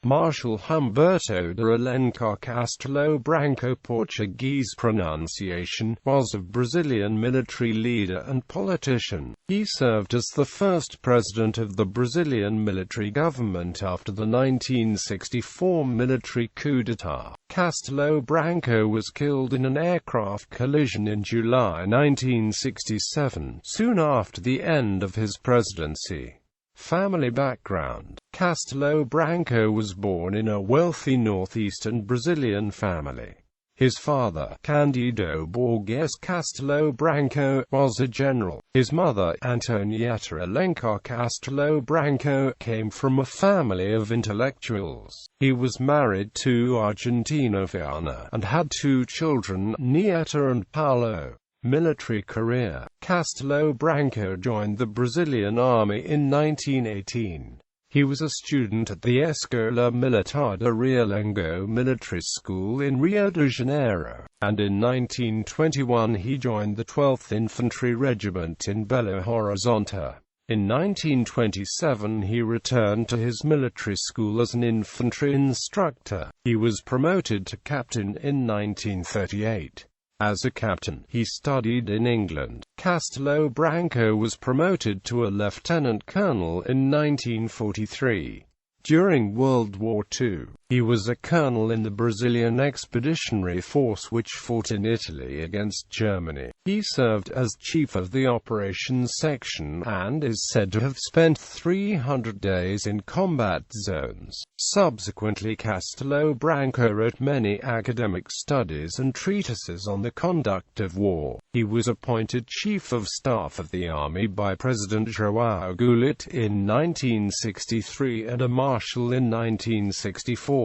Marshal Humberto de Alencar Castelo Branco, Portuguese pronunciation, was a Brazilian military leader and politician. He served as the first president of the Brazilian military government after the 1964 military coup d'état. Castelo Branco was killed in an aircraft collision in July 1967, soon after the end of his presidency. Family background: Castelo Branco was born in a wealthy northeastern Brazilian family. His father, Cândido Borges Castelo Branco, was a general. His mother, Antonieta Alencar Castelo Branco, came from a family of intellectuals. He was married to Argentina Viana, and had two children, Nieta and Paulo. Military career: Castelo Branco joined the Brazilian Army in 1918. He was a student at the Escola Militar de Realengo military school in Rio de Janeiro, and in 1921 he joined the 12th Infantry Regiment in Belo Horizonte. In 1927 he returned to his military school as an infantry instructor. He was promoted to captain in 1938. As a captain, he studied in England. Castelo Branco was promoted to a lieutenant colonel in 1943. During World War II, he was a colonel in the Brazilian Expeditionary Force which fought in Italy against Germany. He served as chief of the operations section and is said to have spent 300 days in combat zones. Subsequently, Castelo Branco wrote many academic studies and treatises on the conduct of war. He was appointed Chief of Staff of the Army by President João Goulart in 1963 and a Marshal in 1964.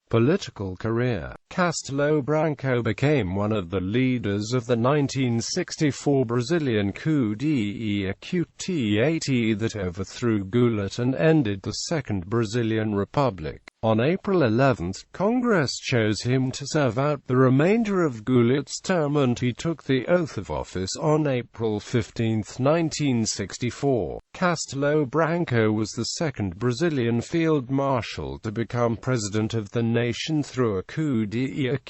Political career: Castelo Branco became one of the leaders of the 1964 Brazilian coup d'état that overthrew Goulart and ended the Second Brazilian Republic. On April 11, Congress chose him to serve out the remainder of Goulart's term and he took the oath of office on April 15, 1964. Castelo Branco was the second Brazilian field marshal to become president of the nation through a coup d'état.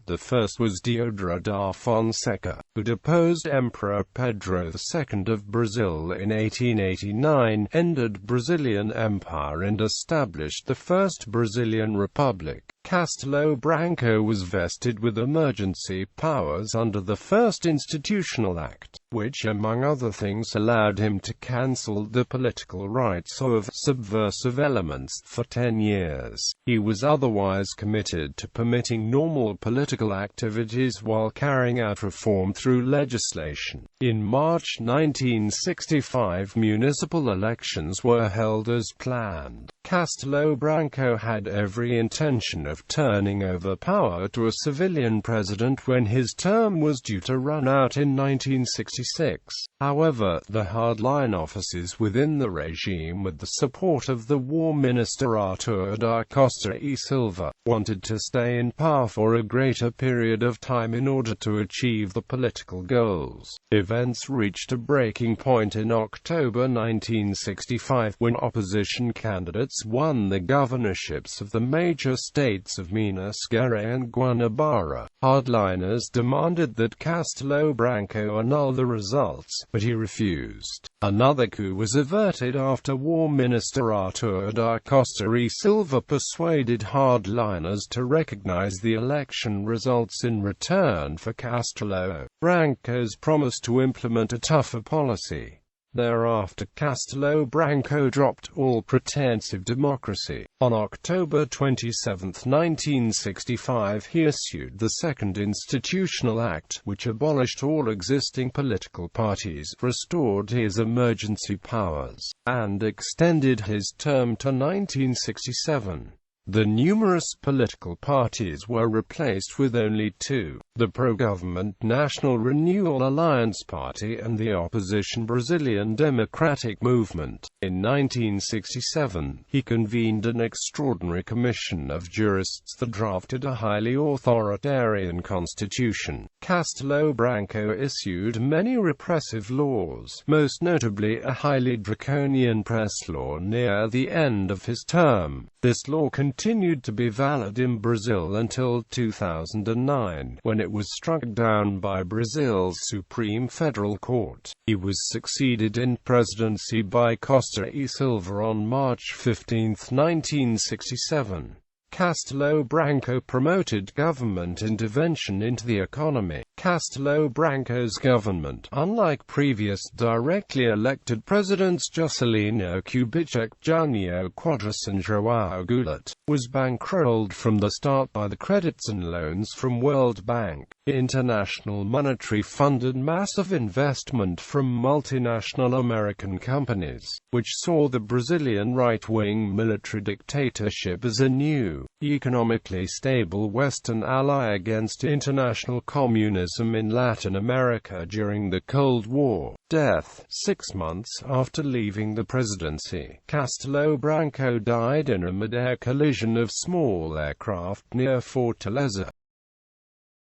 The first was Deodoro da Fonseca, who deposed Emperor Pedro II of Brazil in 1889, ended Brazilian Empire and established the first Brazilian Republic. Castelo Branco was vested with emergency powers under the First Institutional Act, which among other things allowed him to cancel the political rights of subversive elements for 10 years. He was otherwise committed to permitting normal political activities while carrying out reform through legislation. In March 1965, municipal elections were held as planned. Castelo Branco had every intention of turning over power to a civilian president when his term was due to run out in 1966. However, the hardline offices within the regime, with the support of the War Minister Artur da Costa e Silva, wanted to stay in power for a greater period of time in order to achieve the political goals. Events reached a breaking point in October 1965 when opposition candidates won the governorships of the major states of Minas Gerais and Guanabara. Hardliners demanded that Castelo Branco annul the results, but he refused. Another coup was averted after War Minister Artur da Costa e Silva persuaded hardliners to recognize the election results in return for Castelo Branco's promise to implement a tougher policy. Thereafter, Castelo Branco dropped all pretense of democracy. On October 27, 1965, he issued the Second Institutional Act, which abolished all existing political parties, restored his emergency powers, and extended his term to 1967. The numerous political parties were replaced with only two: the pro-government National Renewal Alliance Party and the opposition Brazilian Democratic Movement. In 1967, he convened an extraordinary commission of jurists that drafted a highly authoritarian constitution. Castelo Branco issued many repressive laws, most notably a highly draconian press law near the end of his term. This law continued to be valid in Brazil until 2009, when it was struck down by Brazil's Supreme Federal Court. He was succeeded in presidency by Costa e Silva on March 15, 1967. Castelo Branco promoted government intervention into the economy. Castelo Branco's government, unlike previous directly elected presidents Juscelino Kubitschek, Jânio Quadros and João Goulart, was bankrolled from the start by the credits and loans from World Bank, International Monetary Fund and massive investment from multinational American companies, which saw the Brazilian right-wing military dictatorship as a new, economically stable Western ally against international communism in Latin America during the Cold War. Death. 6 months after leaving the presidency, Castelo Branco died in a mid-air collision of small aircraft near Fortaleza.